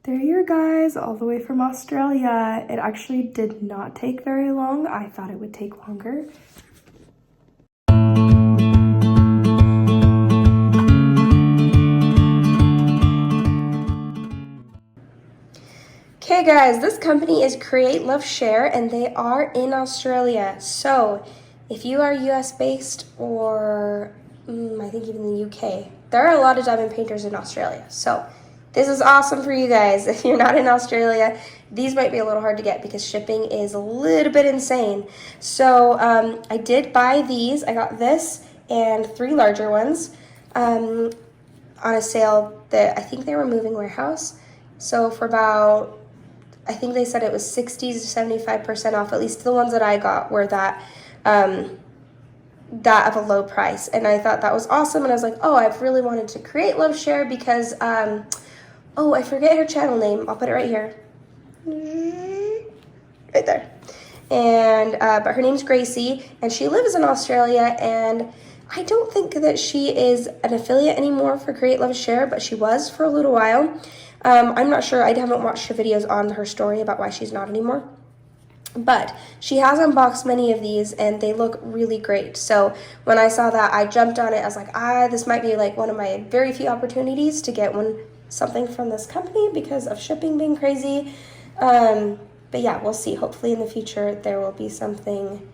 There you guys, all the way from Australia. It actually did not take very long. I thought it would take longer. Okay guys, this company is Create Love Share and they are in Australia. So if you are US based or I think even the UK, there are a lot of diamond painters in Australia. So this is awesome for you guys. If you're not in Australia, these might be a little hard to get because shipping is a little bit insane. So I did buy these. I got this and 3 larger ones on a sale that I think they were moving warehouse. So for about, I think they said it was 60 to 75% off. At least the ones that I got were that of a low price. And I thought that was awesome. And I was like, oh, I've really wanted to create Love Share because oh, I forget her channel name. I'll put it right here. Right there. And, but her name's Gracie, and she lives in Australia, and I don't think that she is an affiliate anymore for Create Love Share, but she was for a little while. I'm not sure. I haven't watched her videos on her story about why she's not anymore. But she has unboxed many of these, and they look really great. So when I saw that, I jumped on it. I was like, this might be like one of my very few opportunities to get something from this company because of shipping being crazy. But yeah, we'll see. Hopefully in the future there will be something,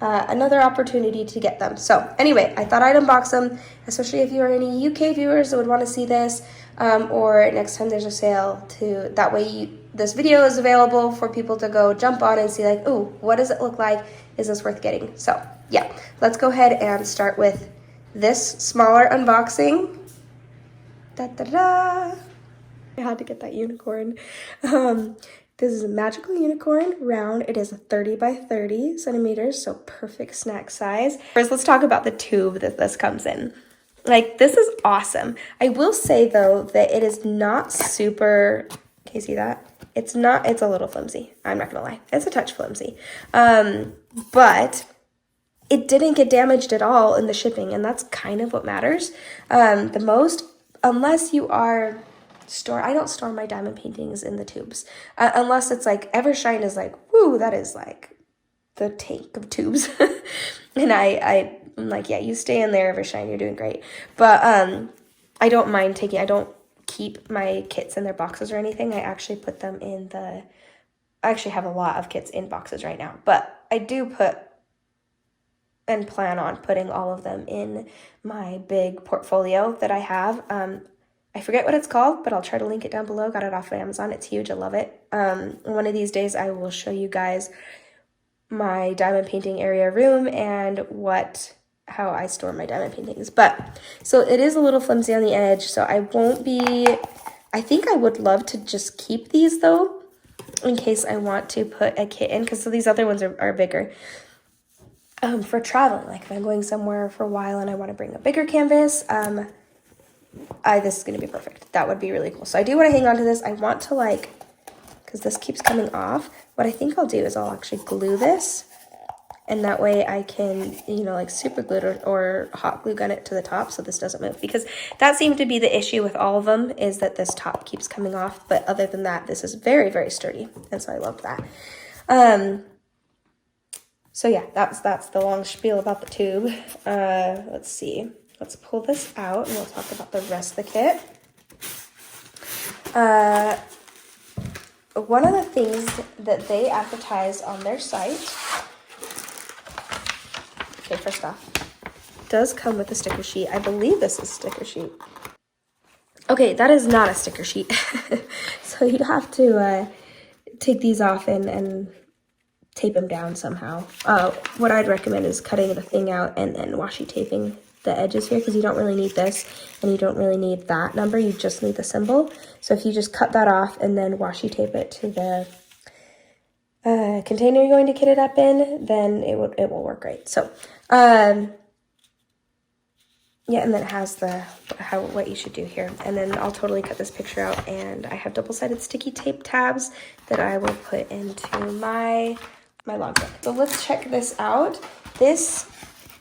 another opportunity to get them. So anyway, I thought I'd unbox them, especially if you are any UK viewers that would want to see this, or next time there's a sale that way this video is available for people to go jump on and see like, ooh, what does it look like? Is this worth getting? So yeah, let's go ahead and start with this smaller unboxing. Da-da-da. I had to get that unicorn. This is a magical unicorn, round. It is 30 by 30 centimeters, so perfect snack size. First, let's talk about the tube that this comes in. Like, this is awesome. I will say, though, that it is not super, can you see that? It's a little flimsy. I'm not gonna lie. It's a touch flimsy. But it didn't get damaged at all in the shipping, and that's kind of what matters the most. Unless you are I don't store my diamond paintings in the tubes. Unless it's like, Evershine is like, woo, that is like the tank of tubes. And I'm like, yeah, you stay in there, Evershine, you're doing great. But I don't mind I don't keep my kits in their boxes or anything. I actually put them I actually have a lot of kits in boxes right now. But I do put and plan on putting all of them in my big portfolio that I have. I forget what it's called, but I'll try to link it down below. Got it off of Amazon. It's huge. I love it. One of these days I will show you guys my diamond painting area room and how I store my diamond paintings. But so it is a little flimsy on the edge, so I think I would love to just keep these though, in case I want to put a kit in, because so these other ones are bigger. For traveling, like if I'm going somewhere for a while and I want to bring a bigger canvas, this is going to be perfect. That would be really cool. So I do want to hang on to this. I want to because this keeps coming off, what I think I'll do is I'll actually glue this, and that way I can, like super glue it or hot glue gun it to the top so this doesn't move, because that seemed to be the issue with all of them, is that this top keeps coming off. But other than that, this is very, very sturdy, and so I love that. So yeah, that's the long spiel about the tube. Let's see. Let's pull this out and we'll talk about the rest of the kit. One of the things that they advertise on their site, okay, first off, does come with a sticker sheet. I believe this is a sticker sheet. Okay, that is not a sticker sheet. So you have to take these off and tape them down somehow. What I'd recommend is cutting the thing out and then washi taping the edges here, because you don't really need this and you don't really need that number. You just need the symbol. So if you just cut that off and then washi tape it to the container you're going to kit it up in, then it will work great. So yeah, and then it has what you should do here. And then I'll totally cut this picture out, and I have double-sided sticky tape tabs that I will put into my logbook. So let's check this out. This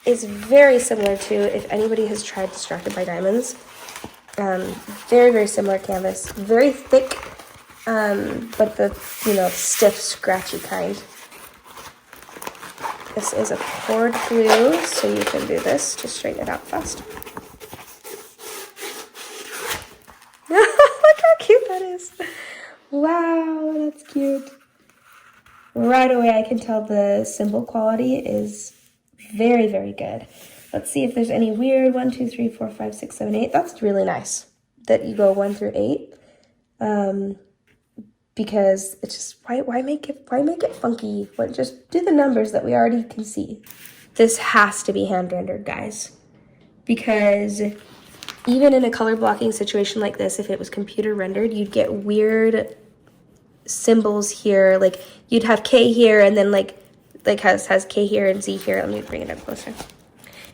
is very similar to, if anybody has tried Distracted by Diamonds, very, very similar canvas, very thick but the, stiff, scratchy kind. This is a poured glue, so you can do this to straighten it out fast. Look how cute that is. Wow, that's cute. Right away, I can tell the symbol quality is very, very good. Let's see if there's any weird 1, 2, 3, 4, 5, 6, 7, 8. That's really nice that you go 1 through 8. Because it's just, why make it funky? Just do the numbers that we already can see. This has to be hand rendered, guys, because even in a color blocking situation like this, if it was computer rendered, you'd get weird symbols here. Like you'd have K here, and then like has K here and Z here. Let me bring it up closer.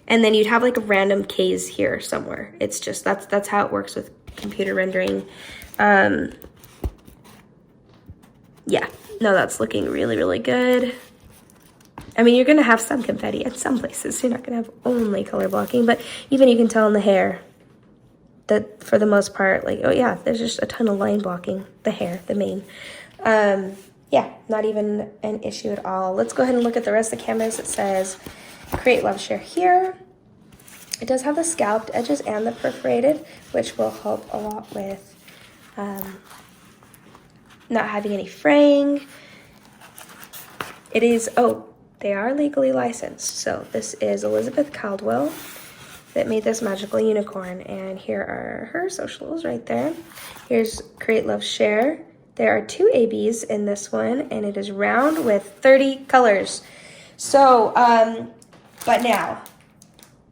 And then you'd have like random K's here somewhere. It's just, that's how it works with computer rendering. Yeah, no, that's looking really, really good. I mean, you're gonna have some confetti at some places. You're not gonna have only color blocking, but even you can tell in the hair that for the most part, like, oh yeah, there's just a ton of line blocking, the hair, the mane. Yeah, not even an issue at all. Let's go ahead and look at the rest of the canvas. It says, create, love, share here. It does have the scalloped edges and the perforated, which will help a lot with not having any fraying. It is, they are legally licensed. So this is Elizabeth Caldwell that made this magical unicorn. And here are her socials right there. Here's Create, Love, Share. There are 2 ABs in this one, and it is round with 30 colors. So, but now,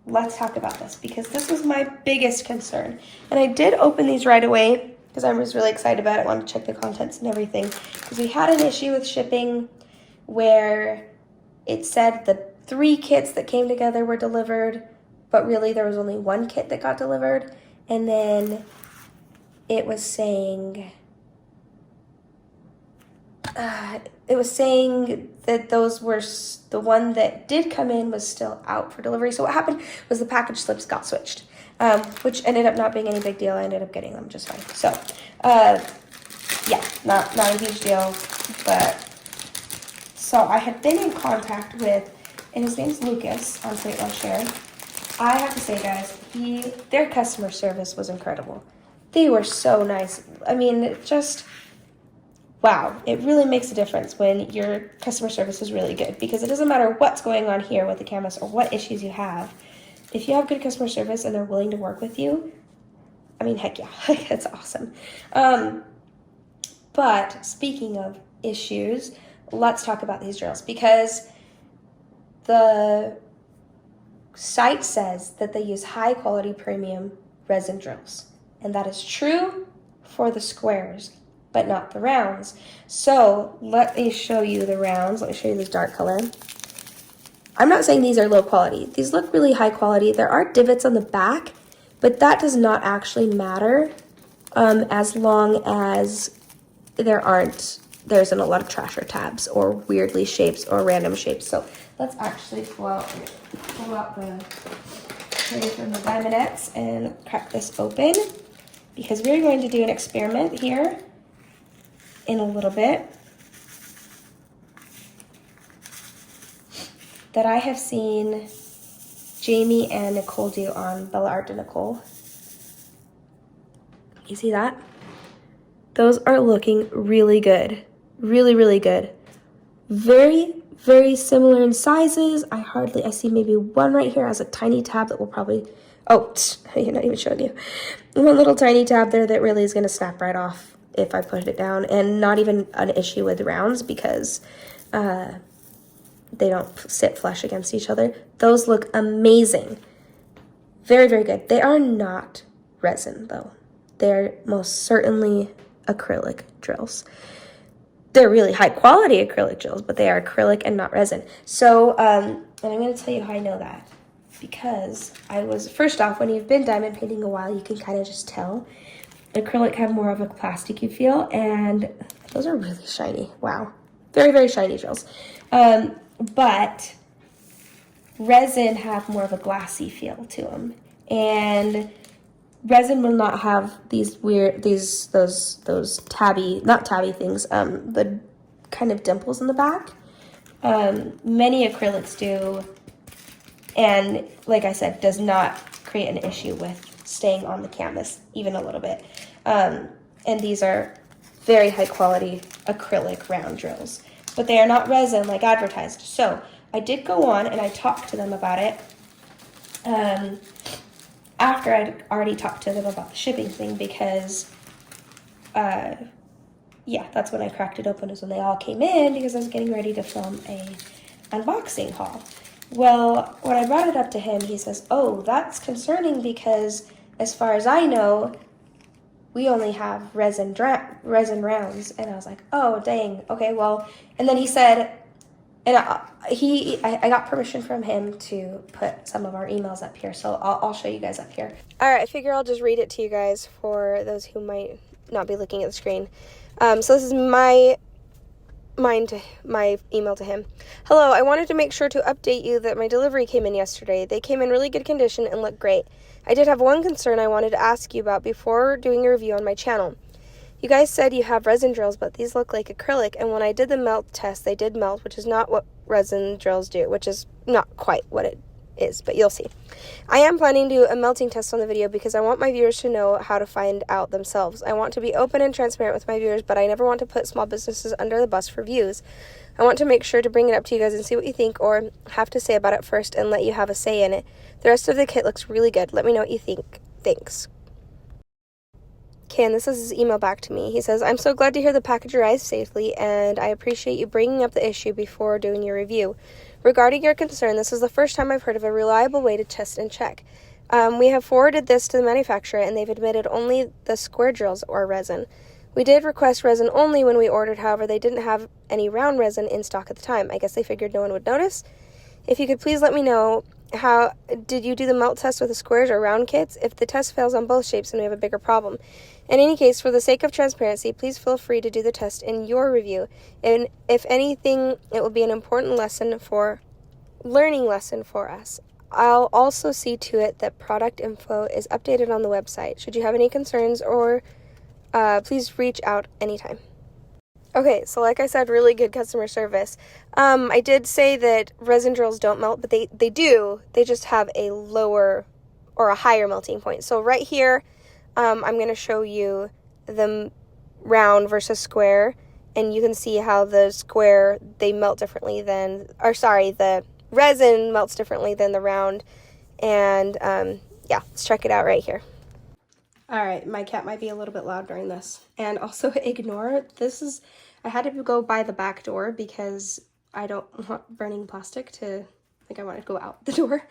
let's talk about this, because this was my biggest concern. And I did open these right away, because I was really excited about it. I wanted to check the contents and everything. Because we had an issue with shipping where it said the 3 kits that came together were delivered, but really there was only 1 kit that got delivered. And then it was saying, that those were, the one that did come in was still out for delivery. So what happened was the package slips got switched. Which ended up not being any big deal. I ended up getting them just fine. So, yeah, not a huge deal. But, so I had been in contact with, and his name's Lucas on Create, Love, Share. I have to say, guys, their customer service was incredible. They were so nice. I mean, just, wow. It really makes a difference when your customer service is really good, because it doesn't matter what's going on here with the canvas or what issues you have. If you have good customer service and they're willing to work with you, I mean, heck yeah, that's awesome. But speaking of issues, let's talk about these drills, because the site says that they use high quality premium resin drills. And that is true for the squares, but not the rounds. So let me show you the rounds. Let me show you this dark color. I'm not saying these are low quality. These look really high quality. There are divots on the back, but that does not actually matter as long as there isn't a lot of trash or tabs or weirdly shapes or random shapes. So let's actually pull out the tray from the Diamondettes and crack this open, because we're going to do an experiment here in a little bit that I have seen Jamie and Nicole do on Bella Art de Nicole. You see that? Those are looking really good. Really, really good. Very, very similar in sizes. I see maybe one right here has a tiny tab that will probably, you're not even showing you. One little tiny tab there that really is gonna snap right off if I put it down, and not even an issue with rounds because they don't sit flush against each other. Those look amazing. Very, very good. They are not resin though. They're most certainly acrylic drills. They're really high quality acrylic drills, but they are acrylic and not resin. So, and I'm gonna tell you how I know that. Because first off, when you've been diamond painting a while, you can kind of just tell. Acrylic have more of a plasticky feel, and those are really shiny. Wow. Very, very shiny drills. But resin have more of a glassy feel to them. And resin will not have these weird, those tabby, not tabby things, the kind of dimples in the back. Many acrylics do, and like I said, does not create an issue with staying on the canvas, even a little bit. And these are very high quality acrylic round drills, but they are not resin like advertised. So I did go on and I talked to them about it. After I'd already talked to them about the shipping thing, because yeah, that's when I cracked it open, is when they all came in, because I was getting ready to film a unboxing haul. Well, when I brought it up to him, he says, oh, that's concerning because as far as I know, we only have resin rounds. And I was like, oh, dang, okay, well, and then he said, and I got permission from him to put some of our emails up here, so I'll show you guys up here. All right, I figure I'll just read it to you guys for those who might not be looking at the screen. So this is my email to him. Hello, I wanted to make sure to update you that my delivery came in yesterday. They came in really good condition and look great. I did have one concern I wanted to ask you about before doing a review on my channel. You guys said you have resin drills, but these look like acrylic, and when I did the melt test, they did melt, which is not what resin drills do, which is not quite what it is, but you'll see. I am planning to do a melting test on the video because I want my viewers to know how to find out themselves. I want to be open and transparent with my viewers, but I never want to put small businesses under the bus for views. I want to make sure to bring it up to you guys and see what you think or have to say about it first and let you have a say in it. The rest of the kit looks really good. Let me know what you think. Thanks. Okay, and this is his email back to me. He says, I'm so glad to hear the package arrived safely, and I appreciate you bringing up the issue before doing your review. Regarding your concern, this is the first time I've heard of a reliable way to test and check. We have forwarded this to the manufacturer, and they've admitted only the square drills or resin. We did request resin only when we ordered, however, they didn't have any round resin in stock at the time. I guess they figured no one would notice. If you could please let me know, how did you do the melt test with the squares or round kits? If the test fails on both shapes, then we have a bigger problem. In any case, for the sake of transparency, please feel free to do the test in your review. And if anything, it will be an important learning lesson for us. I'll also see to it that product info is updated on the website. Should you have any concerns, or please reach out anytime. Okay, so like I said, really good customer service. I did say that resin drills don't melt, but they do. They just have a lower or a higher melting point. So right here, I'm going to show you the round versus square, and you can see how the square, they melt differently than, the resin melts differently than the round. And yeah, let's check it out right here. All right, my cat might be a little bit loud during this. And also ignore, I had to go by the back door because I don't want burning plastic I want to go out the door.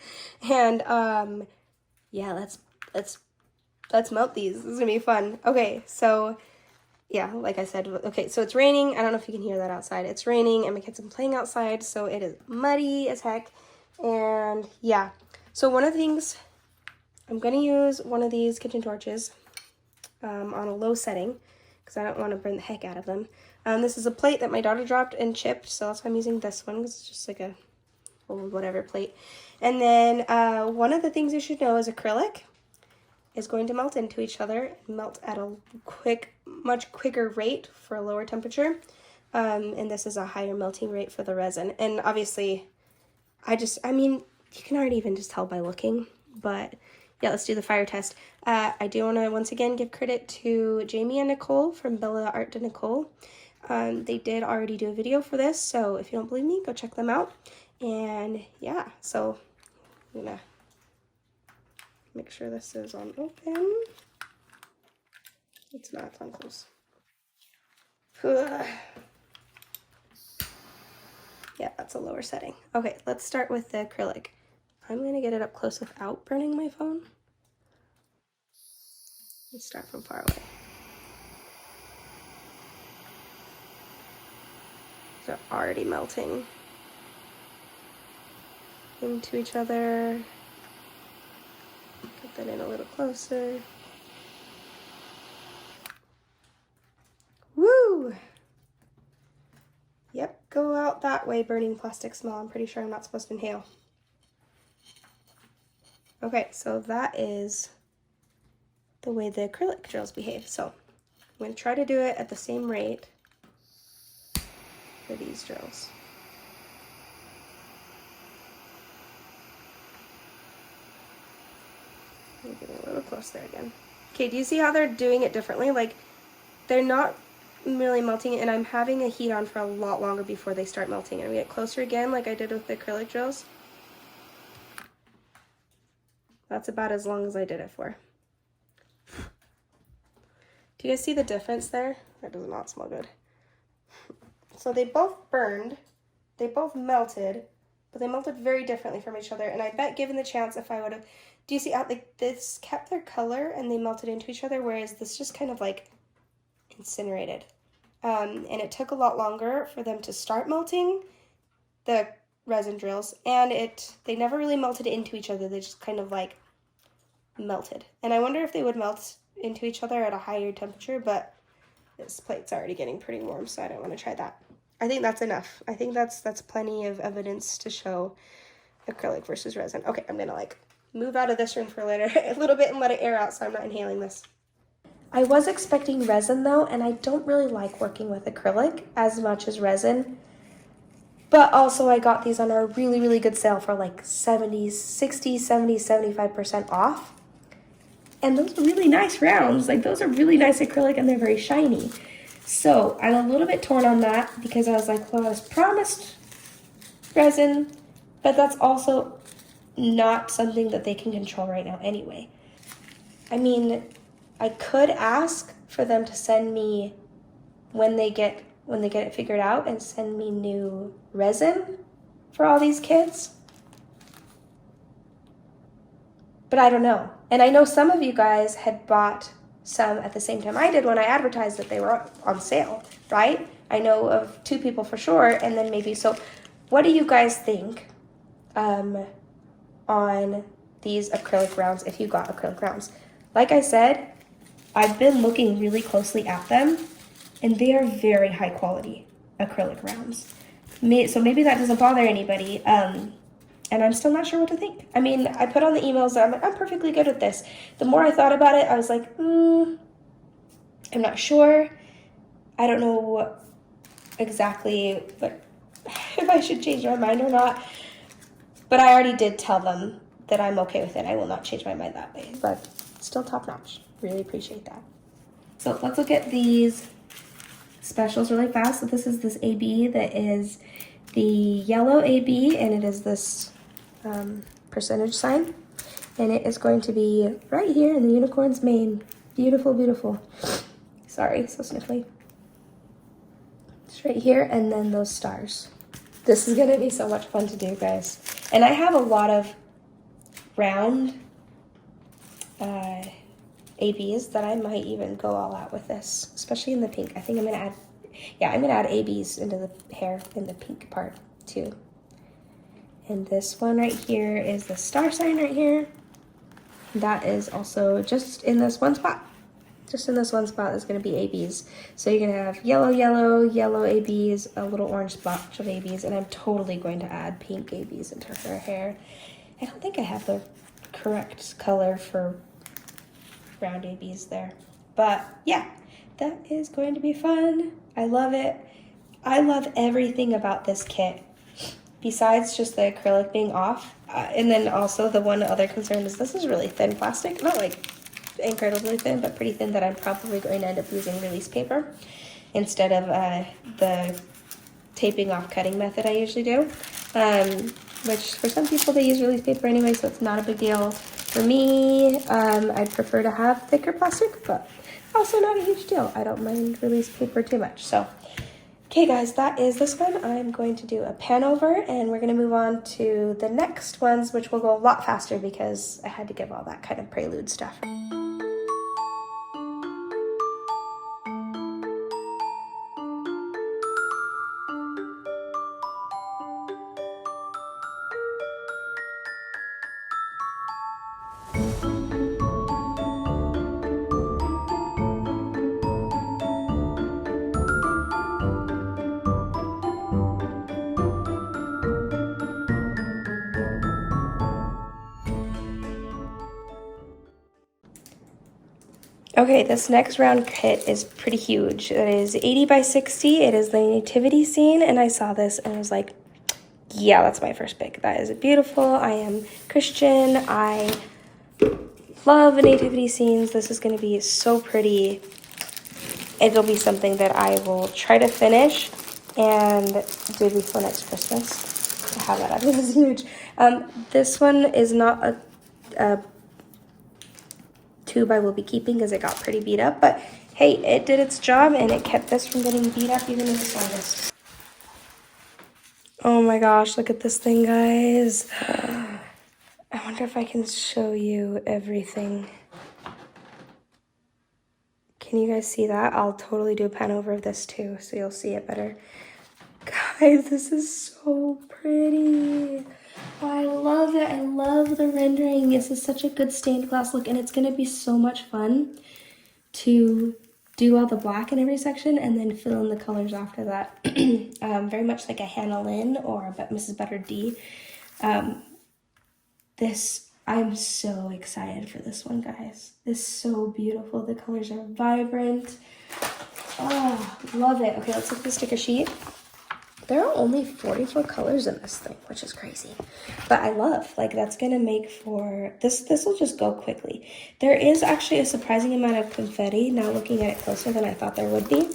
And yeah, let's melt these. This is gonna be fun. Okay, so yeah, like I said, okay, so it's raining. I don't know if you can hear that outside. It's raining and my kids are playing outside, so it is muddy as heck. And yeah, so one of the things, I'm gonna use one of these kitchen torches on a low setting because I don't want to burn the heck out of them. This is a plate that my daughter dropped and chipped, so that's why I'm using this one. It's just like a old whatever plate. And then one of the things you should know is acrylic is going to melt into each other, melt at a much quicker rate for a lower temperature. And this is a higher melting rate for the resin. And obviously, I mean, you can already even just tell by looking, but yeah, let's do the fire test. I do want to once again give credit to Jamie and Nicole from Bella Art to Nicole. They did already do a video for this, so if you don't believe me, go check them out. And yeah, so I'm gonna make sure this is on open. It's not, it's on close. Yeah, that's a lower setting. Okay, let's start with the acrylic. I'm gonna get it up close without burning my phone. Let's start from far away. They're already melting into each other. Get that in a little closer. Woo! Yep, go out that way, burning plastic smell. I'm pretty sure I'm not supposed to inhale. Okay, so that is the way the acrylic drills behave. So I'm going to try to do it at the same rate for these drills. I'm getting a little close there again. Okay, do you see how they're doing it differently? Like, they're not really melting, and I'm having a heat on for a lot longer before they start melting. And we get closer again, like I did with the acrylic drills. That's about as long as I did it for. Do you guys see the difference there? That does not smell good. So they both burned, they both melted, but they melted very differently from each other. And I bet given the chance, if I would have, do you see how like this kept their color and they melted into each other, whereas this just kind of like incinerated. And it took a lot longer for them to start melting, the resin drills, and they never really melted into each other. They just kind of like melted. And I wonder if they would melt into each other at a higher temperature, but this plate's already getting pretty warm, so I don't want to try that. I think that's enough. I think that's plenty of evidence to show acrylic versus resin. Okay, I'm gonna like move out of this room for a little bit and let it air out so I'm not inhaling this. I was expecting resin though, and I don't really like working with acrylic as much as resin. But also I got these on a really, really good sale for like 70, 60, 70, 75% off. And those are really nice rounds. Like those are really nice acrylic and they're very shiny. So I'm a little bit torn on that because I was like, well, I was promised resin, but that's also not something that they can control right now anyway. I mean, I could ask for them to send me when they get it figured out and send me new resin for all these kids. But I don't know. And I know some of you guys had bought some at the same time I did when I advertised that they were on sale, right? I know of 2 people for sure, and then maybe, so what do you guys think on these acrylic rounds if you got acrylic rounds? Like I said, I've been looking really closely at them, and they are very high quality acrylic rounds. So maybe that doesn't bother anybody, and I'm still not sure what to think. I mean, I put on the emails that I'm like, I'm perfectly good with this. The more I thought about it, I was like, I'm not sure. I don't know exactly if I should change my mind or not. But I already did tell them that I'm okay with it. I will not change my mind that way. But still top notch. Really appreciate that. So let's look at these specials really fast. So this is this AB that is the yellow AB, and it is this percentage sign. And it is going to be right here in the unicorn's mane. Beautiful, beautiful. Sorry, so sniffly. It's right here, and then those stars. This is gonna be so much fun to do, guys. And I have a lot of round ABs that I might even go all out with this, especially in the pink. I think I'm gonna add ABs into the hair in the pink part too. And this one right here is the star sign right here. That is also just in this one spot. Just in this one spot is going to be ABs. So you're going to have yellow, yellow, yellow ABs, a little orange splotch of ABs, and I'm totally going to add pink ABs into her hair. I don't think I have the correct color for round ABs there. But yeah, that is going to be fun. I love it. I love everything about this kit, besides just the acrylic being off. And then also the one other concern is this is really thin plastic. Not like incredibly thin, but pretty thin, that I'm probably going to end up using release paper instead of the taping off cutting method I usually do. Which for some people they use release paper anyway, so it's not a big deal. For me, I'd prefer to have thicker plastic, but also not a huge deal. I don't mind release paper too much. So, okay guys, that is this one. I'm going to do a Panover, and we're going to move on to the next ones, which will go a lot faster because I had to give all that kind of prelude stuff. Okay, this next round kit is pretty huge. It is 80 by 60. It is the Nativity scene, and I saw this and I was like, yeah, that's my first pick. That is beautiful. I am Christian. I love nativity scenes. This is going to be so pretty. It'll be something that I will try to finish and do before next Christmas. I have that up. This is huge. This one is not a tube I will be keeping because it got pretty beat up, but hey, it did its job and it kept this from getting beat up even in the slightest. Oh my gosh, look at this thing, guys. I wonder if I can show you everything. Can you guys see that? I'll totally do a Panover of this too, so you'll see it better. Guys, this is so pretty. Oh, I love it. I love the rendering. This is such a good stained glass look, and it's going to be so much fun to do all the black in every section and then fill in the colors after that. Very much like a Hannah Lynn or Mrs. Butter D. I'm so excited for this one, guys. This is so beautiful. The colors are vibrant. Oh, love it. Okay, let's look at the sticker sheet. There are only 44 colors in this thing, which is crazy. But I love, like, that's gonna make for, this will just go quickly. There is actually a surprising amount of confetti, now looking at it closer than I thought there would be.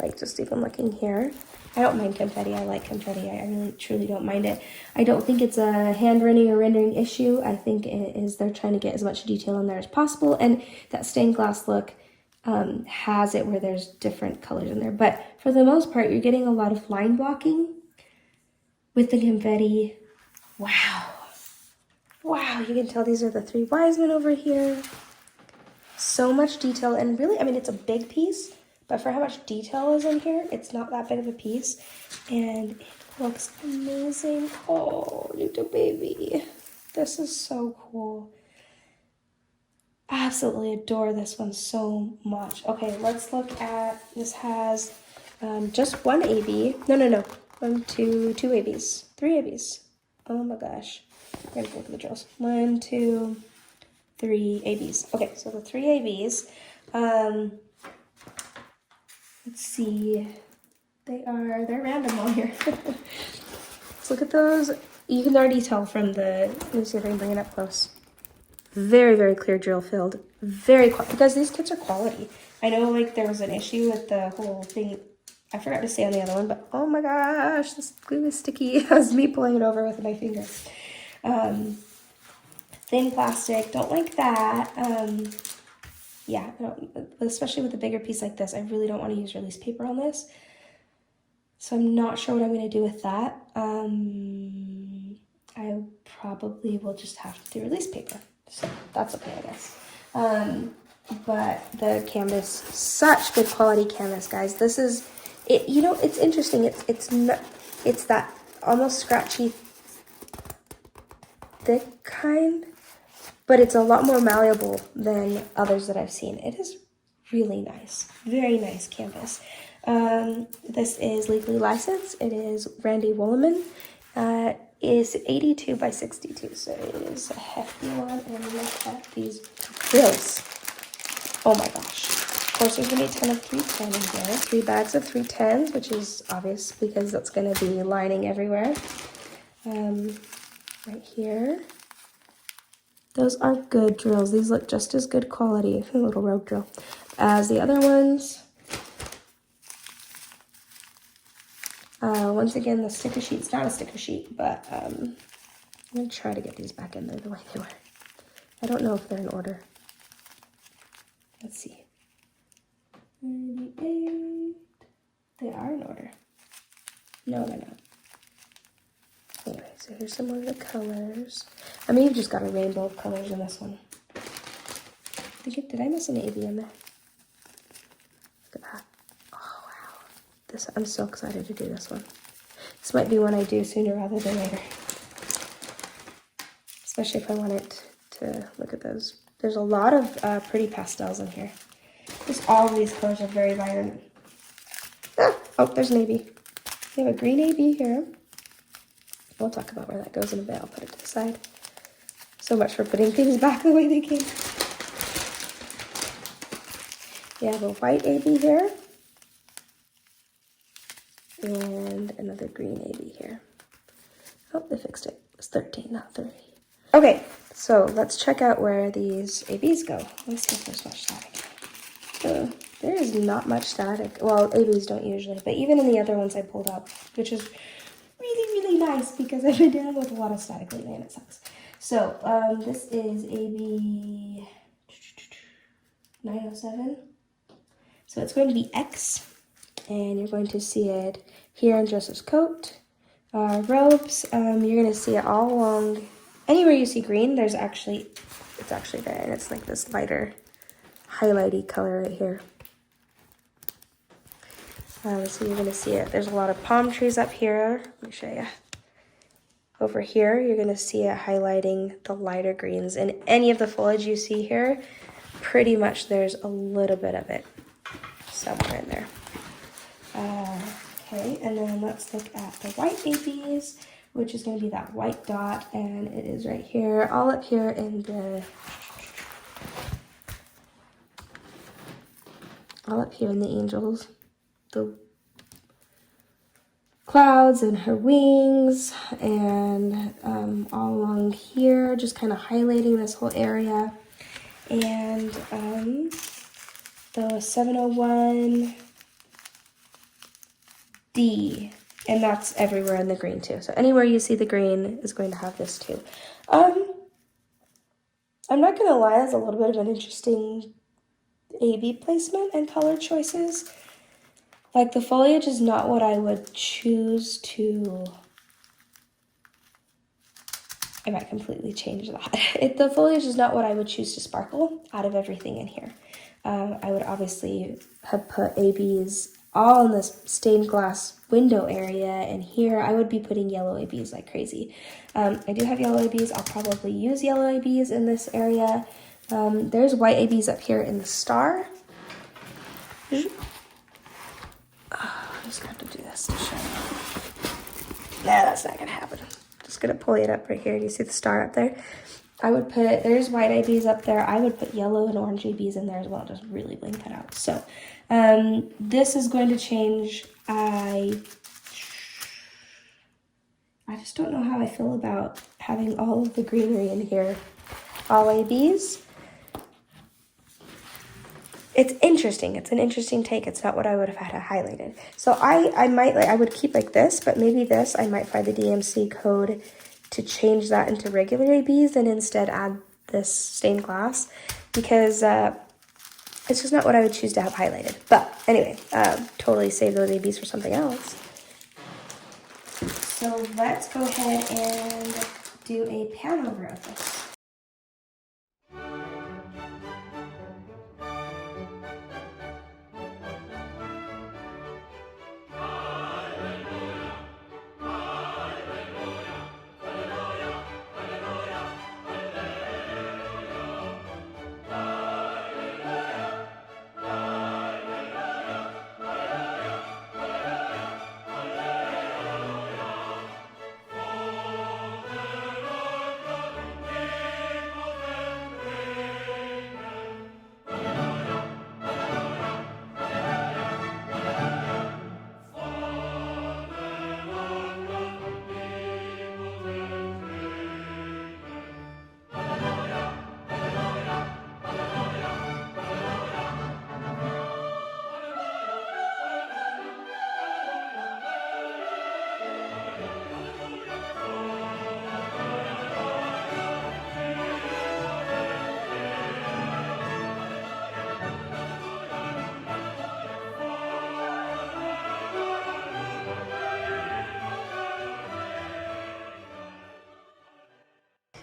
Like, just even looking here. I don't mind confetti, I like confetti, I really truly don't mind it. I don't think it's a hand rendering or rendering issue. I think it is they're trying to get as much detail in there as possible, and that stained glass look has it where there's different colors in there. But for the most part, you're getting a lot of line blocking with the confetti. Wow. Wow, you can tell these are the three wise men over here. So much detail, and really, I mean, it's a big piece, but for how much detail is in here, it's not that big of a piece, and it looks amazing. Oh, little baby. This is so cool. Absolutely adore this one so much. Okay, let's look at, this has just one AB. No. Two ABs. Three ABs. Oh my gosh. We're gonna look at the drills. 1, 2, 3 ABs. Okay, so the 3 ABs. Let's see. They're random on here. Let's look at those. You can already tell from the, let me see if I can bring it up close. Very, very clear drill filled. Because these kits are quality. I know, like, there was an issue with the whole thing. I forgot to say on the other one, but oh my gosh, this glue is sticky. It was me pulling it over with my finger. Thin plastic, don't like that. Yeah, especially with a bigger piece like this, I really don't want to use release paper on this. So I'm not sure what I'm going to do with that. I probably will just have to do release paper. So that's okay, I guess. But the canvas, such good quality canvas, guys. This is it. You know, it's interesting. It's that almost scratchy, thick kind, but it's a lot more malleable than others that I've seen. It is really nice, very nice canvas. This is legally licensed. It is Randy Wolleman. Is 82 by 62, so it is a hefty one. And look at these drills. Oh my gosh. Of course, there's gonna be a ton of 310 in here. 3 bags of 310s, which is obvious because that's gonna be lining everywhere. Right here. Those are good drills. These look just as good quality, a little rogue drill, as the other ones. Once again, the sticker sheet's not a sticker sheet, but I'm going to try to get these back in there the way they were. I don't know if they're in order. Let's see. 98. They are in order. No, they're not. Anyway, so here's some more of the colors. I mean, you've just got a rainbow of colors in this one. Did I miss an AB in there? Look at that. Oh, wow. I'm so excited to do this one. This might be one I do sooner rather than later. Especially if I want it to look at those. There's a lot of pretty pastels in here. Just all of these colors are very vibrant. Oh, there's an AB. We have a green AB here. We'll talk about where that goes in a bit. I'll put it to the side. So much for putting things back the way they came. We have a white AB here. And another green AB here. Oh, they fixed it. It's 13, not 30. Okay, so let's check out where these ABs go. Let's see if there's much static. There is not much static. Well, ABs don't usually, but even in the other ones I pulled up, which is really nice because I've been dealing with a lot of static lately and it sucks. So, this is AB 907. So it's going to be X, and you're going to see it here in Joseph's coat. Robes, you're going to see it all along. Anywhere you see green, it's actually there, and it's like this lighter, highlighty color right here. So you're going to see it. There's a lot of palm trees up here. Let me show you. Over here, you're going to see it highlighting the lighter greens. And any of the foliage you see here, pretty much there's a little bit of it somewhere in there. Okay, and then let's look at the white ABs, which is going to be that white dot, and it is right here, all up here in the angels, the clouds and her wings, and all along here, just kind of highlighting this whole area. And the 701 D, and that's everywhere in the green too. So anywhere you see the green is going to have this too. I'm not gonna lie, that's a little bit of an interesting AB placement and color choices. Like, the foliage is not what I would choose to... I might completely change that. The foliage is not what I would choose to sparkle out of everything in here. I would obviously have put ABs all in this stained glass window area, and here I would be putting yellow ABs like crazy. I do have yellow ABs. I'll probably use yellow ABs in this area. There's white ABs up here in the star. Oh, I just have to do this to show you. Nah, that's not gonna happen. Just gonna pull it up right here. You see the star up there? I would put, there's white ABs up there. I would put yellow and orange ABs in there as well, just really blink that out. So this is going to change. I just don't know how I feel about having all of the greenery in here. All ABs. It's interesting. It's an interesting take. It's not what I would have had highlighted. So I would keep like this, but maybe this, I might find the DMC code to change that into regular ABs and instead add this stained glass, because it's just not what I would choose to have highlighted. But anyway, totally save those ABs for something else. So let's go ahead and do a Panover of this.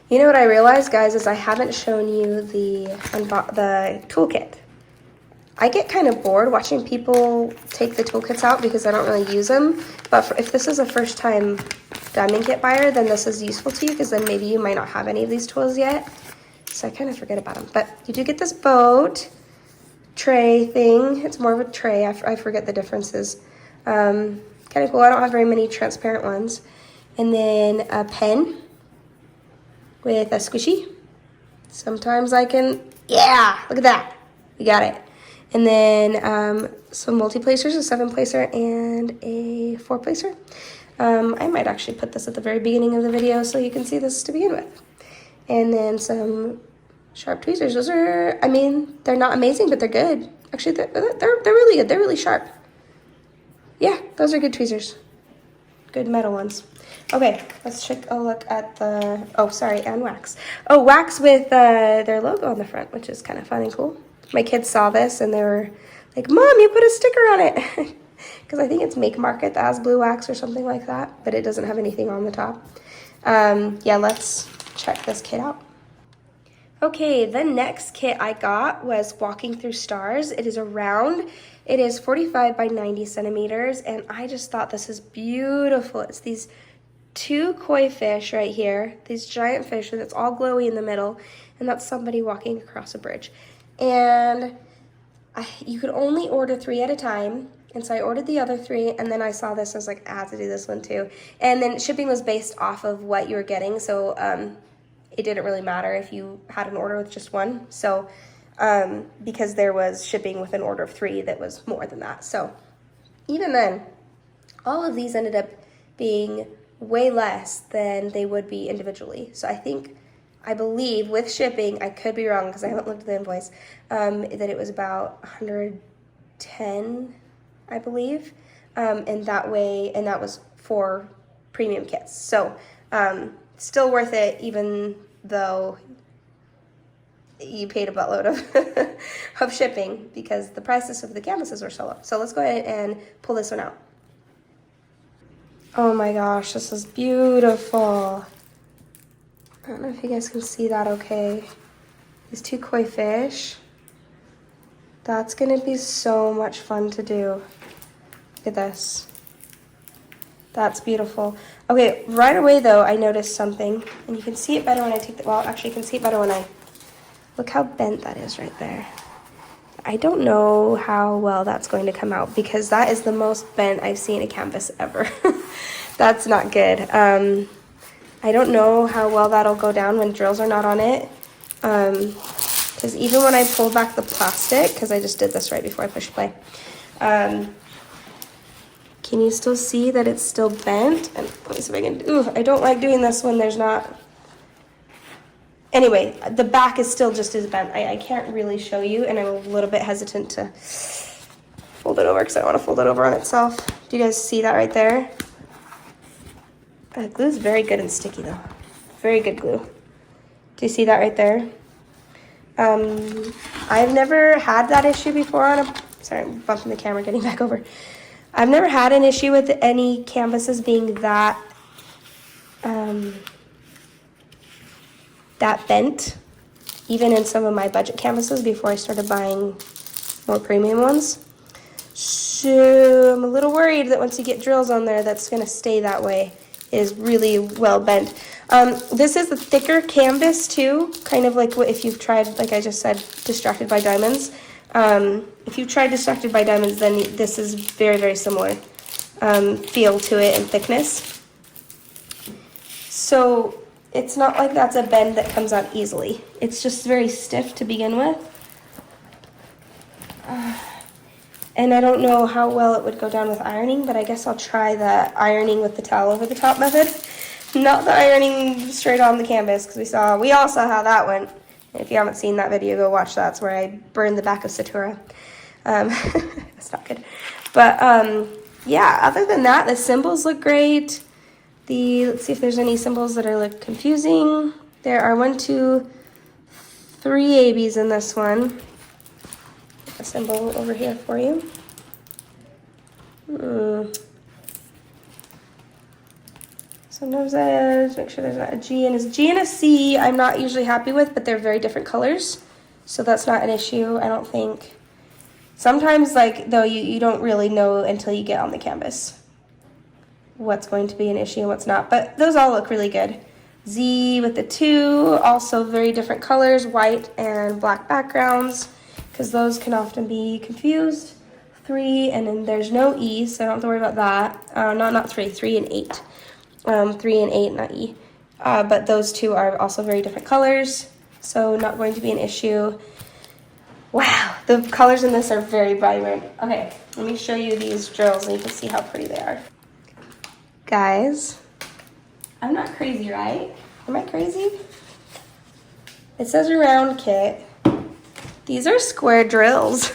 You know what I realized, guys, is I haven't shown you the toolkit. I get kind of bored watching people take the toolkits out because I don't really use them. But if this is a first-time diamond kit buyer, then this is useful to you, because then maybe you might not have any of these tools yet. So I kind of forget about them. But you do get this boat tray thing. It's more of a tray. I forget the differences. Kind of cool. I don't have very many transparent ones. And then a pen with a squishy. Sometimes I can, yeah, look at that. We got it. And then some multi-placers, a 7-placer and a 4-placer. I might actually put this at the very beginning of the video so you can see this to begin with. And then some sharp tweezers. Those are, I mean, they're not amazing, but they're good. Actually, they're really good. They're really sharp. Yeah, those are good tweezers. Good metal ones. Okay, let's take a look at the, oh, sorry, and wax. Oh, wax with their logo on the front, which is kind of fun and cool. My kids saw this and they were like, Mom, you put a sticker on it. Because I think it's Make Market that has blue wax or something like that, but it doesn't have anything on the top. Yeah, let's check this kit out. Okay, the next kit I got was Walking Through Stars. It is a round. It is 45 by 90 centimeters, and I just thought this is beautiful. It's these 2 koi fish right here, these giant fish, and it's all glowy in the middle, and that's somebody walking across a bridge. And you could only order 3 at a time. And so I ordered the other 3, and then I saw this, I was like, I have to do this one too. And then shipping was based off of what you were getting, so it didn't really matter if you had an order with just 1. So, because there was shipping with an order of 3 that was more than that. So, even then, all of these ended up being way less than they would be individually. So I believe with shipping, I could be wrong because I haven't looked at the invoice, that it was about 110, I believe, and that was for premium kits. So still worth it, even though you paid a buttload of of shipping because the prices of the canvases were so low. So let's go ahead and pull this one out. Oh my gosh, this is beautiful. I don't know if you guys can see that okay. These 2 koi fish. That's gonna be so much fun to do. Look at this. That's beautiful. Okay, right away though, I noticed something, and you can see it better when I take the, well, actually you can see it better when I, look how bent that is right there. I don't know how well that's going to come out because that is the most bent I've seen a canvas ever. That's not good. I don't know how well that'll go down when drills are not on it. Because even when I pulled back the plastic, because I just did this right before I pushed play, can you still see that it's still bent? And let me see if I can, ooh, I don't like doing this when there's not. Anyway, the back is still just as bent. I can't really show you, and I'm a little bit hesitant to fold it over because I don't want to fold it over on itself. Do you guys see that right there? Glue is very good and sticky though. Very good glue. Do you see that right there? I've never had that issue before on a, sorry, I'm bumping the camera, getting back over. I've never had an issue with any canvases being that, that bent, even in some of my budget canvases before I started buying more premium ones. So I'm a little worried that once you get drills on there, that's gonna stay that way. It is really well bent. This is a thicker canvas too, kind of like what if you've tried, like I just said, Distracted by Diamonds. If you've tried Distracted by Diamonds, then this is very, very similar feel to it and thickness. So it's not like that's a bend that comes out easily. It's just very stiff to begin with. And I don't know how well it would go down with ironing, but I guess I'll try the ironing with the towel over the top method. Not the ironing straight on the canvas, because we all saw how that went. If you haven't seen that video, go watch that. It's where I burned the back of Satura. That's not good. But yeah, other than that, the symbols look great. Let's see if there's any symbols that are like confusing. There are 1, 2, 3 ABs in this one. A symbol over here for you. Sometimes I make sure there's not a G and a G and a C I'm not usually happy with, but they're very different colors. So that's not an issue, I don't think. Sometimes, like, though, you don't really know until you get on the canvas what's going to be an issue and what's not. But those all look really good. Z with the 2, also very different colors, white and black backgrounds, because those can often be confused. 3, and then there's no E, so I don't have to worry about that. Not 3, 3 and 8. 3 and 8, not E. But those 2 are also very different colors, so not going to be an issue. Wow, the colors in this are very vibrant. Okay, let me show you these drills and you can see how pretty they are. Guys, I'm not crazy, right? Am I crazy? It says a round kit. These are square drills.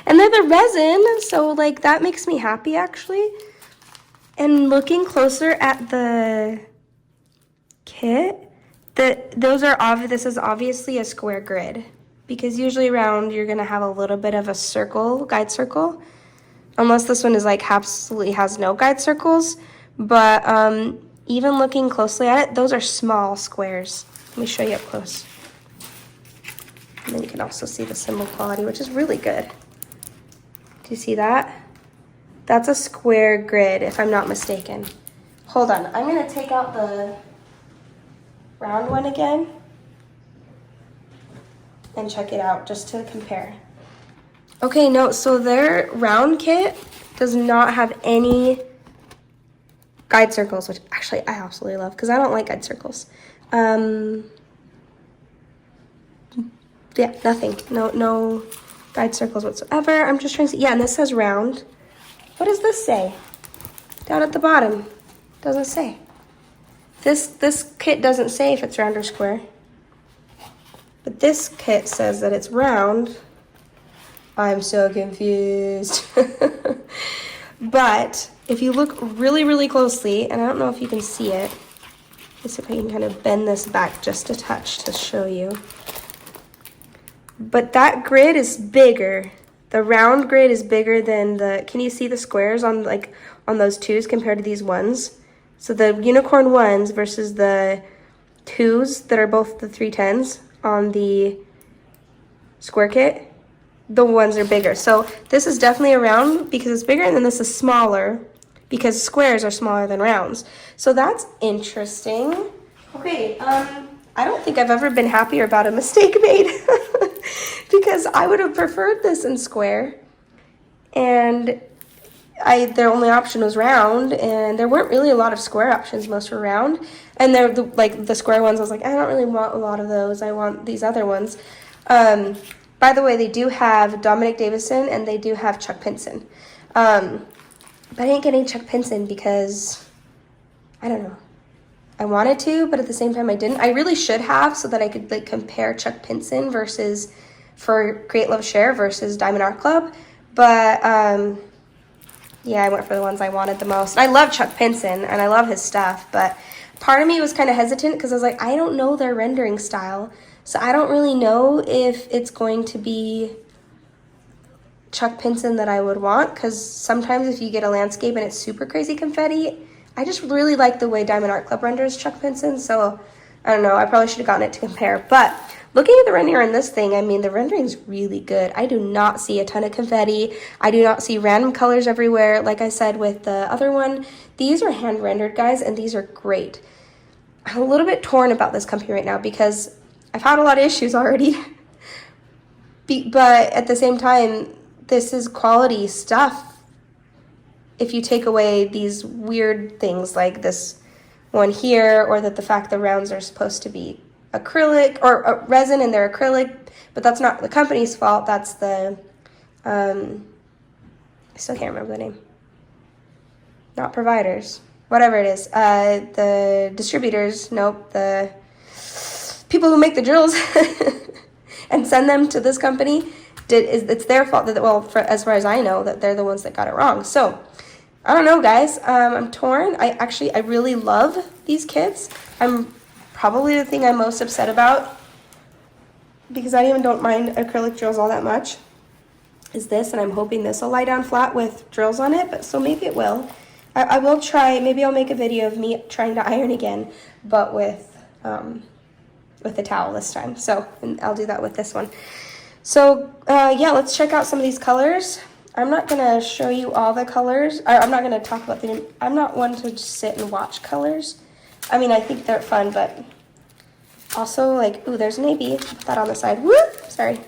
And they're the resin, so like that makes me happy actually. And looking closer at the kit, this is obviously a square grid. Because usually round, you're gonna have a little bit of a circle, guide circle. Unless this one is like absolutely has no guide circles. But even looking closely at it, those are small squares. Let me show you up close. And then you can also see the symbol quality, which is really good. Do you see that? That's a square grid, if I'm not mistaken. Hold on, I'm gonna take out the round one again and check it out just to compare. Okay, no, so their round kit does not have any guide circles, which actually I absolutely love because I don't like guide circles. Yeah, nothing, no guide circles whatsoever. I'm just trying to see, yeah, and this says round. What does this say? Down at the bottom, doesn't say. This kit doesn't say if it's round or square. But this kit says that it's round. I'm so confused. But if you look really, really closely, and I don't know if you can see it, let's see if I can kind of bend this back just a touch to show you. But that grid is bigger. The round grid is bigger than can you see the squares on those twos compared to these ones? So the unicorn ones versus the twos that are both the 310s on the square kit, the ones are bigger. So this is definitely a round because it's bigger, and then this is smaller because squares are smaller than rounds. So that's interesting. Okay, I don't think I've ever been happier about a mistake made because I would have preferred this in square, and their only option was round, and there weren't really a lot of square options. Most were round, and they're the square ones. I was like, I don't really want a lot of those. I want these other ones. By the way, they do have Dominic Davison and they do have Chuck Pinson. But I didn't get any Chuck Pinson because I don't know. I wanted to, but at the same time I didn't. I really should have, so that I could like compare Chuck Pinson for Create Love Share versus Diamond Art Club. But yeah, I went for the ones I wanted the most. I love Chuck Pinson and I love his stuff, but part of me was kind of hesitant because I was like, I don't know their rendering style. So I don't really know if it's going to be Chuck Pinson that I would want, because sometimes if you get a landscape and it's super crazy confetti, I just really like the way Diamond Art Club renders Chuck Pinson, so I don't know, I probably should have gotten it to compare. But looking at the render on this thing, I mean, the rendering's really good. I do not see a ton of confetti. I do not see random colors everywhere. Like I said with the other one, these are hand rendered, guys, and these are great. I'm a little bit torn about this company right now because I've had a lot of issues already. But at the same time, this is quality stuff. If you take away these weird things like this one here, or that the fact the rounds are supposed to be acrylic or resin and they're acrylic, but that's not the company's fault. That's the, I still can't remember the name. Not providers, whatever it is. The distributors, nope, the people who make the drills and send them to this company, it's their fault that, well, as far as I know, that they're the ones that got it wrong. So I don't know, guys. I'm torn. I really love these kits. I'm probably the thing I'm most upset about, because I even don't mind acrylic drills all that much, is this, and I'm hoping this will lie down flat with drills on it, but so maybe it will. I will try, maybe I'll make a video of me trying to iron again, but with the towel this time. So, and I'll do that with this one. So yeah, let's check out some of these colors. I'm not gonna show you all the colors. I'm not gonna talk about them. I'm not one to just sit and watch colors. I mean, I think they're fun, but also like, ooh, there's navy. Put that on the side. Whoop, sorry.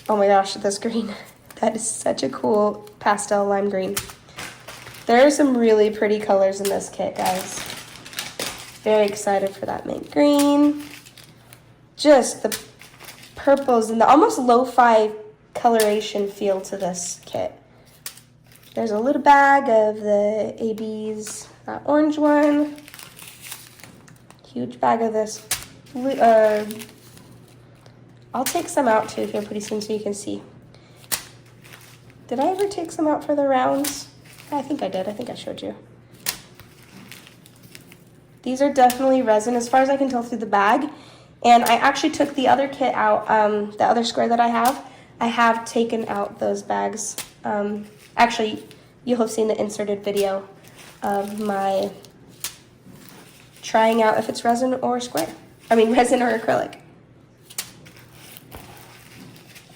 Oh my gosh, this green. That is such a cool pastel lime green. There are some really pretty colors in this kit, guys. Very excited for that mint green. Just the purples and the almost lo-fi coloration feel to this kit. There's a little bag of the ABs, that orange one. Huge bag of this. I'll take some out too here pretty soon so you can see. Did I ever take some out for the rounds? I think I did. I think I showed you. These are definitely resin as far as I can tell through the bag. And I actually took the other kit out, the other square that I have taken out those bags. Actually, you'll have seen the inserted video of my trying out if it's resin or square. I mean, resin or acrylic.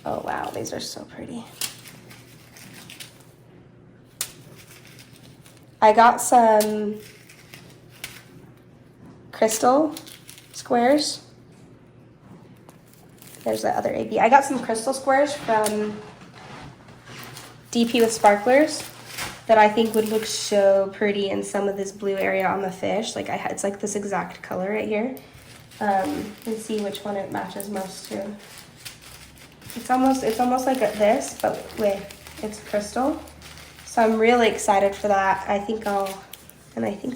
Oh wow, these are so pretty. I got some crystal squares. There's the other AB. I got some crystal squares from DP with sparklers that I think would look so pretty in some of this blue area on the fish. Like it's like this exact color right here. And see which one it matches most to. It's almost like this, but it's crystal. So I'm really excited for that. I think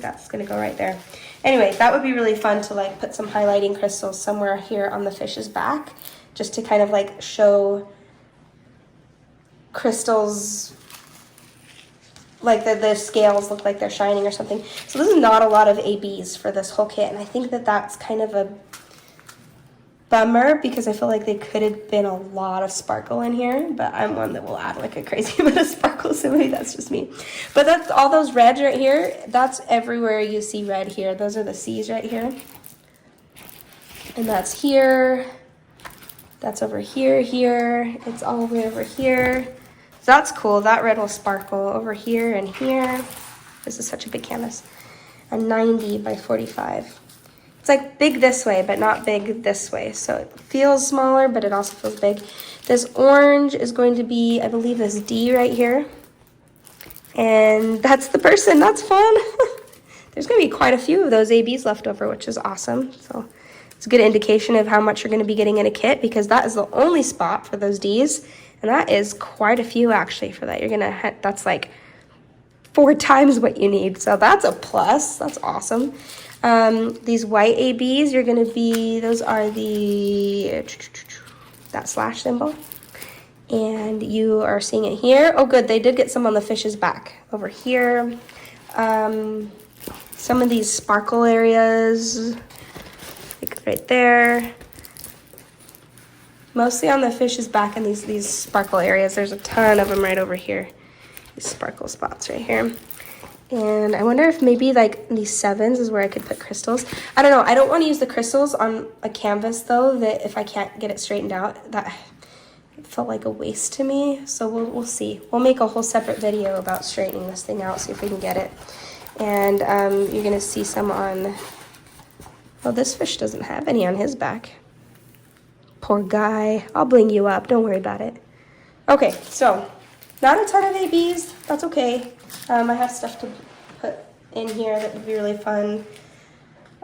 that's gonna go right there. Anyway, that would be really fun to like put some highlighting crystals somewhere here on the fish's back, just to kind of like show crystals, like the scales look like they're shining or something. So this is not a lot of ABs for this whole kit, and I think that that's kind of a bummer because I feel like there could have been a lot of sparkle in here, but I'm one that will add like a crazy amount of sparkle, so maybe that's just me. But that's all those reds right here. That's everywhere you see red here. Those are the C's right here. And that's here. That's over here, here. It's all the way over here. So that's cool. That red will sparkle over here and here. This is such a big canvas. A 90 by 45. It's like big this way, but not big this way. So it feels smaller, but it also feels big. This orange is going to be, I believe, this D right here. And that's the person. That's fun. There's going to be quite a few of those ABs left over, which is awesome. So it's a good indication of how much you're going to be getting in a kit, because that is the only spot for those Ds. And that is quite a few, actually, for that. You're going to, that's like 4 times what you need. So that's a plus. That's awesome. These white ABs, you're going to be, those are that slash symbol. And you are seeing it here. Oh, good. They did get some on the fish's back over here. Some of these sparkle areas, like right there. Mostly on the fish's back and these sparkle areas. There's a ton of them right over here. These sparkle spots right here. And I wonder if maybe like these 7s is where I could put crystals. I don't know. I don't want to use the crystals on a canvas though, that if I can't get it straightened out, that felt like a waste to me. So we'll see. We'll make a whole separate video about straightening this thing out, see if we can get it. And you're going to see some on, well, this fish doesn't have any on his back. Poor guy. I'll bling you up. Don't worry about it. Okay, so not a ton of ABs. That's okay. I have stuff to put in here that would be really fun.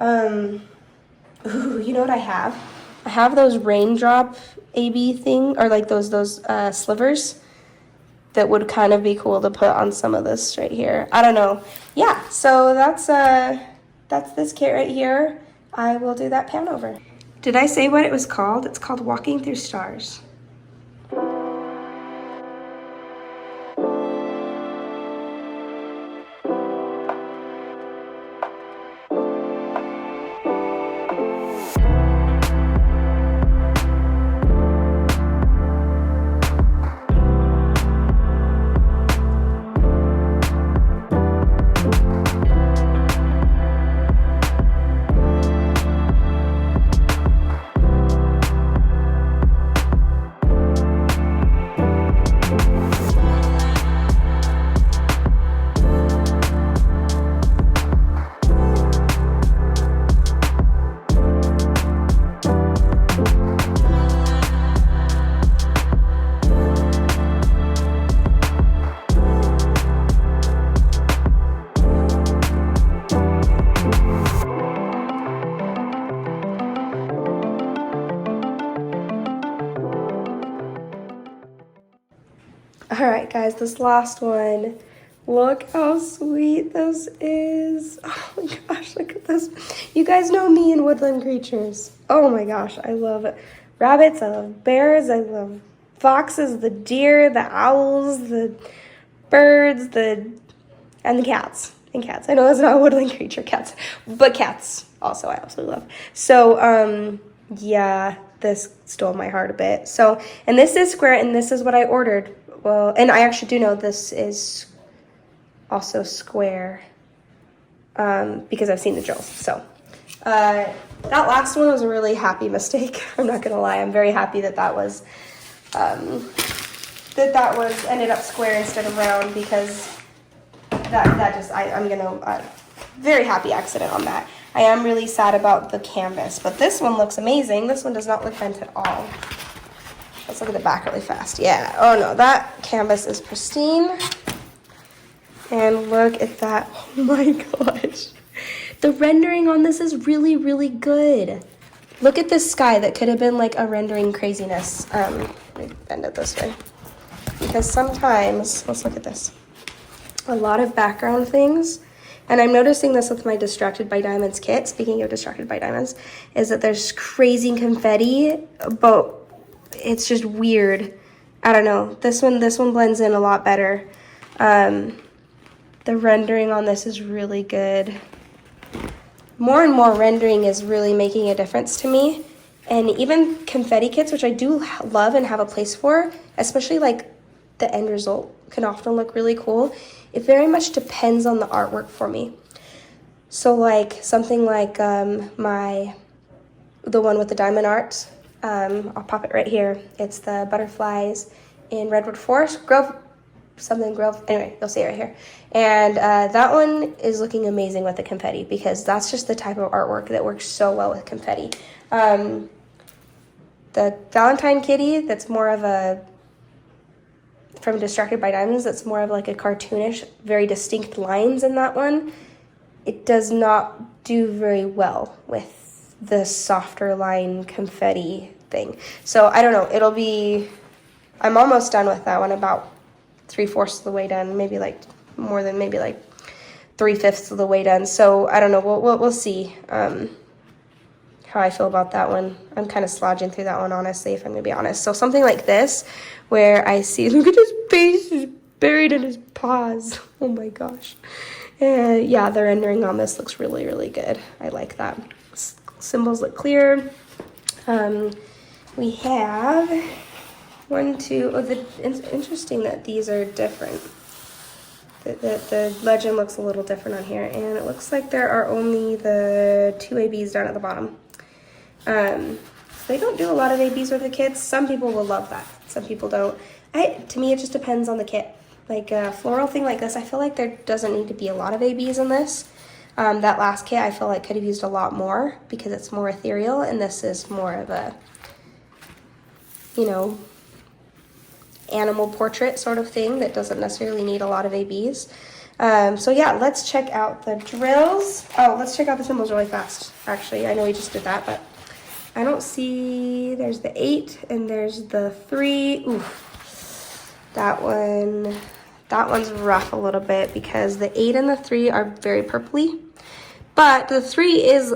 Ooh, you know what I have? I have those raindrop AB thing, or like those slivers that would kind of be cool to put on some of this right here. I don't know. Yeah, so that's this kit right here. I will do that Panover. Did I say what it was called? It's called Walking Through Stars. guys, this last one. Look how sweet this is. Oh my gosh, look at this. You guys know me and woodland creatures. Oh my gosh, I love rabbits, I love bears, I love foxes, the deer, the owls, the birds, and the cats. And cats. I know that's not a woodland creature, cats. But cats also I absolutely love. So, yeah, this stole my heart a bit. So, and this is square, and this is what I ordered. Well, and I actually do know this is also square because I've seen the drills. So that last one was a really happy mistake. I'm not gonna lie. I'm very happy that that was ended up square instead of round, because I'm gonna very happy accident on that. I am really sad about the canvas, but this one looks amazing. This one does not look bent at all. Let's look at the back really fast. Yeah, oh no, that canvas is pristine. And look at that, oh my gosh. The rendering on this is really, really good. Look at this sky that could have been like a rendering craziness. Let me bend it this way. Because sometimes, let's look at this. A lot of background things, and I'm noticing this with my Distracted by Diamonds kit, speaking of Distracted by Diamonds, is that there's crazy confetti, but it's just weird. I don't know. This one blends in a lot better. The rendering on this is really good. More and more rendering is really making a difference to me. And even confetti kits, which I do love and have a place for, especially like the end result can often look really cool. It very much depends on the artwork for me. So like something like the one with the diamond art, I'll pop it right here. It's the butterflies in Redwood Forest, Grove, anyway, you'll see it right here. And that one is looking amazing with the confetti, because that's just the type of artwork that works so well with confetti. The Valentine kitty, that's more of a, from Distracted by Diamonds, that's more of like a cartoonish, very distinct lines in that one. It does not do very well with the softer line confetti thing. So I don't know, I'm almost done with that one, about 3/4 of the way done, maybe like more than maybe like 3/5 of the way done. So I don't know, we'll see how I feel about that one. I'm kind of slodging through that one, honestly, if I'm gonna be honest. So something like this, where I see, look at his face is buried in his paws. Oh my gosh. Yeah, the rendering on this looks really, really good. I like that. Symbols look clear. We have it's interesting that these are different. The legend looks a little different on here, and it looks like there are only the 2 ABs down at the bottom. They don't do a lot of ABs with the kits. Some people will love that. Some people don't. To me, it just depends on the kit. Like a floral thing like this, I feel like there doesn't need to be a lot of ABs in this. That last kit, I feel like could have used a lot more because it's more ethereal, and this is more of a, you know, animal portrait sort of thing that doesn't necessarily need a lot of ABs. So yeah, let's check out the drills. Oh, let's check out the symbols really fast. Actually, I know we just did that, but I don't see, there's the 8 and there's the 3. Ooh, that one's rough a little bit because the 8 and the 3 are very purpley, but the 3 is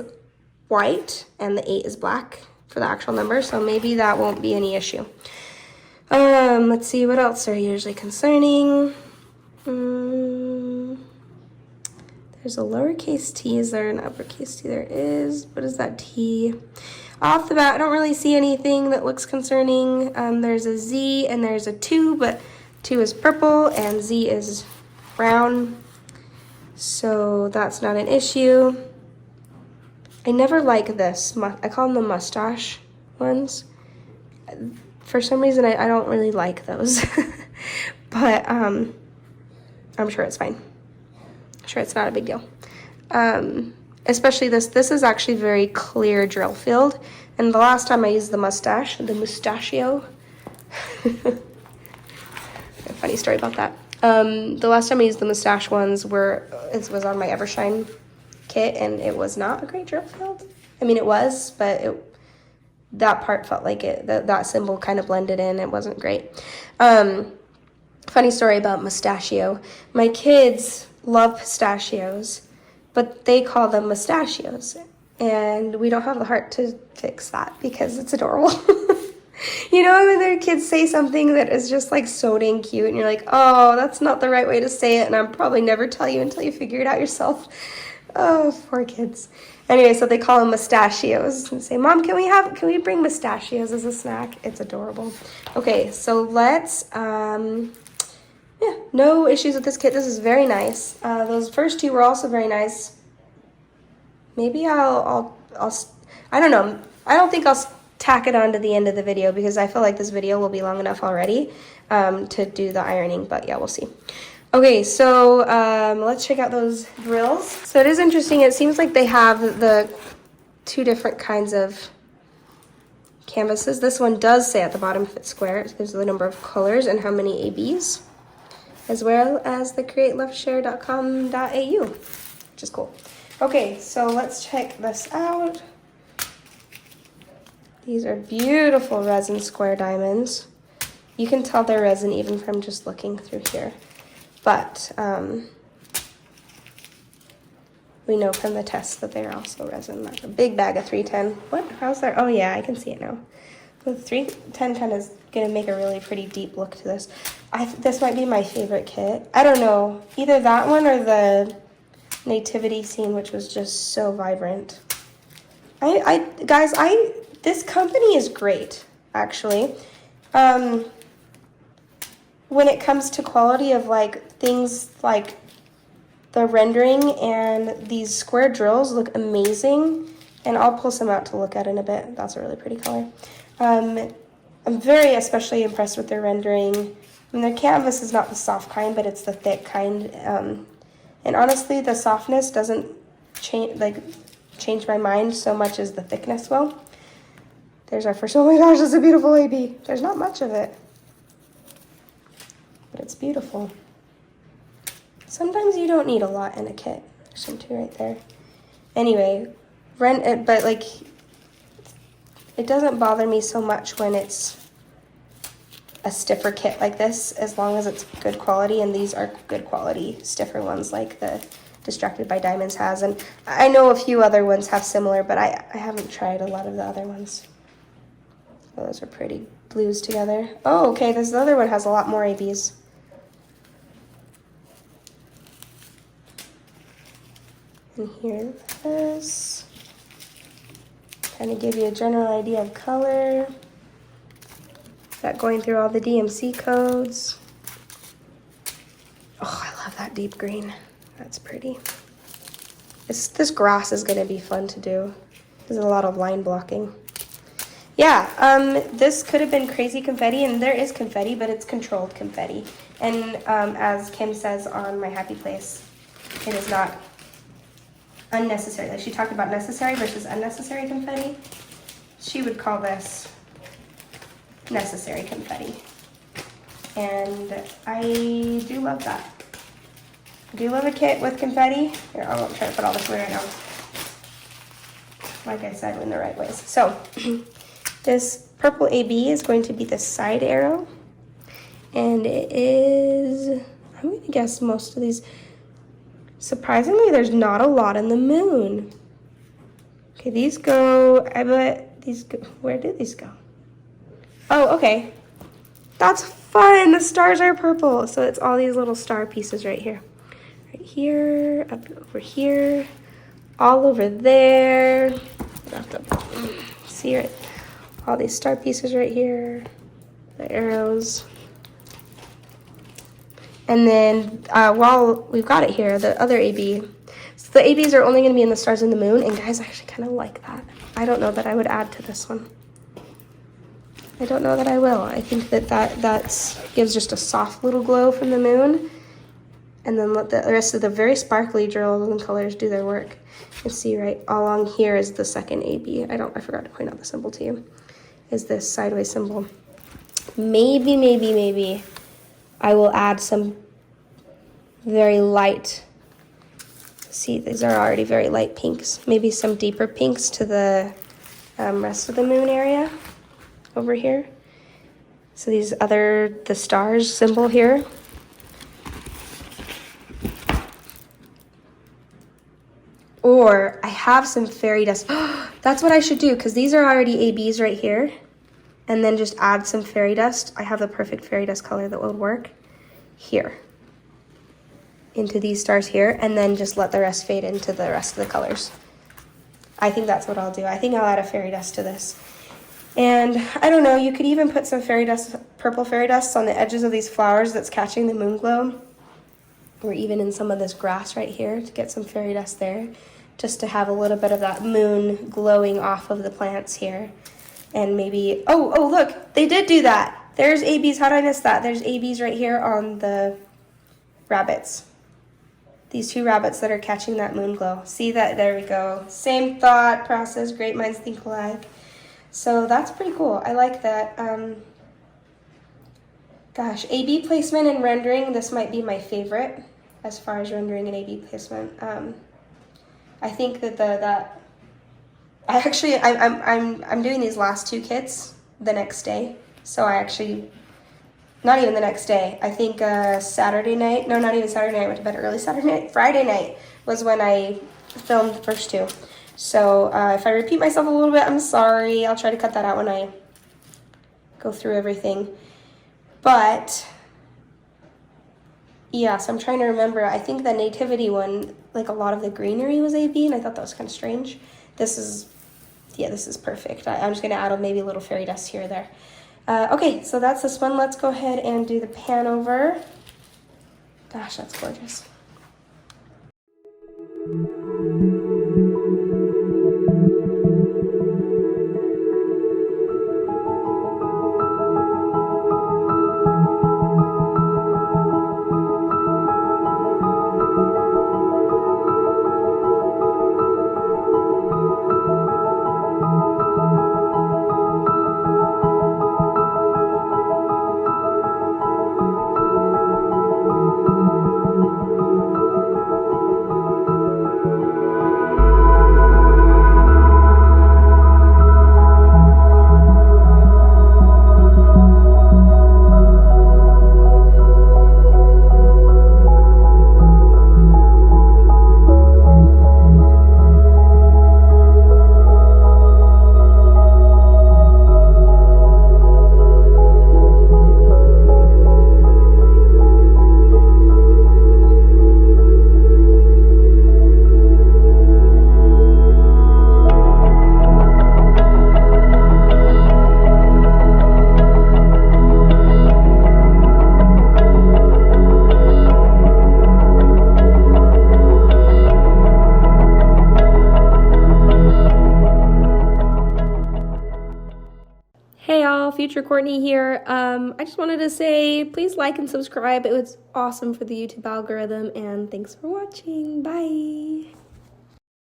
white and the 8 is black for the actual number, so maybe that won't be any issue. Let's see, what else are usually concerning? There's a lowercase t. Is there an uppercase t? There is. What is that t? Off the bat, I don't really see anything that looks concerning. There's a Z and there's a 2, but 2 is purple and Z is brown. So that's not an issue. I never like this. I call them the mustache ones. For some reason, I don't really like those. But I'm sure it's fine. I'm sure it's not a big deal. Especially this is actually very clear drill field. And the last time I used the mustachio. A funny story about that. The last time I used the mustache ones it was on my Evershine kit, and it was not a great drill field. I mean, it was, but that part felt like that symbol kind of blended in. It wasn't great. Funny story about mustachio. My kids love pistachios, but they call them mustachios. And we don't have the heart to fix that because it's adorable. You know, when their kids say something that is just like so dang cute and you're like, oh, that's not the right way to say it, and I'll probably never tell you until you figure it out yourself. Oh, poor kids. Anyway, so they call them mustachios and say, Mom, can we bring mustachios as a snack? It's adorable. Okay, so let's, yeah, no issues with this kit. This is very nice. Those first two were also very nice. Maybe I don't know. I don't think I'll tack it on to the end of the video because I feel like this video will be long enough already to do the ironing, but yeah, we'll see. Okay, so let's check out those drills. So it is interesting. It seems like they have the two different kinds of canvases. This one does say at the bottom if it's square. It gives the number of colors and how many ABs, as well as the createloveshare.com.au, which is cool. Okay, so let's check this out. These are beautiful resin square diamonds. You can tell they're resin even from just looking through here. But we know from the test that they're also resin. That's a big bag of 310. What? How's there? Oh yeah, I can see it now. The 310 kind of is going to make a really pretty deep look to this. This might be my favorite kit. I don't know. Either that one or the Nativity scene, which was just so vibrant. Guys, this company is great, actually. When it comes to quality of like things like the rendering, and these square drills look amazing, and I'll pull some out to look at in a bit. That's a really pretty color. I'm very especially impressed with their rendering. I mean, their canvas is not the soft kind, but it's the thick kind. And honestly, the softness doesn't change my mind so much as the thickness will. There's our first, oh my gosh, that's a beautiful AB. There's not much of it, but it's beautiful. Sometimes you don't need a lot in a kit. There's some too right there. Anyway, but like, it doesn't bother me so much when it's a stiffer kit like this, as long as it's good quality, and these are good quality, stiffer ones like the Distracted by Diamonds has. And I know a few other ones have similar, but I haven't tried a lot of the other ones. Oh, those are pretty blues together. Oh, okay, this other one has a lot more ABs. And here this. Kind of give you a general idea of color. That going through all the DMC codes. Oh, I love that deep green. That's pretty. This grass is going to be fun to do. There's a lot of line blocking. Yeah, this could have been crazy confetti, and there is confetti, but it's controlled confetti. And as Kim says on My Happy Place, it is not unnecessary. Like she talked about necessary versus unnecessary confetti. She would call this necessary confetti. And I do love that. I do love a kit with confetti. Here, I won't try to put all this away right now. Like I said, in the right ways. So, this purple AB is going to be the side arrow. And it is, I'm going to guess most of these. Surprisingly, there's not a lot in the moon. Okay, these go, I bet these go, where did these go? Oh, okay. That's fun. The stars are purple. So it's all these little star pieces right here. Right here, up over here, all over there. I have to see it. All these star pieces right here, the arrows. And then while we've got it here, the other AB. So the ABs are only going to be in the stars and the moon. And guys, I actually kind of like that. I don't know that I would add to this one. I don't know that I will. I think that gives just a soft little glow from the moon. And then let the rest of the very sparkly drills and colors do their work. You see right along here is the second AB. I forgot to point out the symbol to you. Is this sideways symbol. Maybe I will add some very light, see these are already very light pinks. Maybe some deeper pinks to the rest of the moon area over here. So the stars symbol here. Or I have some fairy dust. That's what I should do, because these are already ABs right here. And then just add some fairy dust. I have the perfect fairy dust color that would work here. Into these stars here, and then just let the rest fade into the rest of the colors. I think that's what I'll do. I think I'll add a fairy dust to this. And I don't know, you could even put some fairy dust, purple fairy dust on the edges of these flowers that's catching the moon glow. Or even in some of this grass right here to get some fairy dust there. Just to have a little bit of that moon glowing off of the plants here. And maybe, oh, look, they did do that. There's ABs, how did I miss that? There's ABs right here on the rabbits. These two rabbits that are catching that moon glow. See that, there we go. Same thought process, great minds think alike. So that's pretty cool, I like that. Gosh, AB placement and rendering, this might be my favorite as far as rendering and AB placement. I think that I'm doing these last two kits the next day. So I actually, not even the next day, I think Saturday night, no, not even Saturday night, I went to bed early Saturday night, Friday night was when I filmed the first two. So if I repeat myself a little bit, I'm sorry. I'll try to cut that out when I go through everything. But yeah, so I'm trying to remember. I think the Nativity one, like a lot of the greenery was AB, and I thought that was kind of strange. This is perfect. I'm just gonna add maybe a little fairy dust here or there. Okay, so that's this one. Let's go ahead and do the Panover. Gosh, that's gorgeous. Hey y'all, Future Courtney here. I just wanted to say, please like and subscribe. It was awesome for the YouTube algorithm, and thanks for watching. Bye.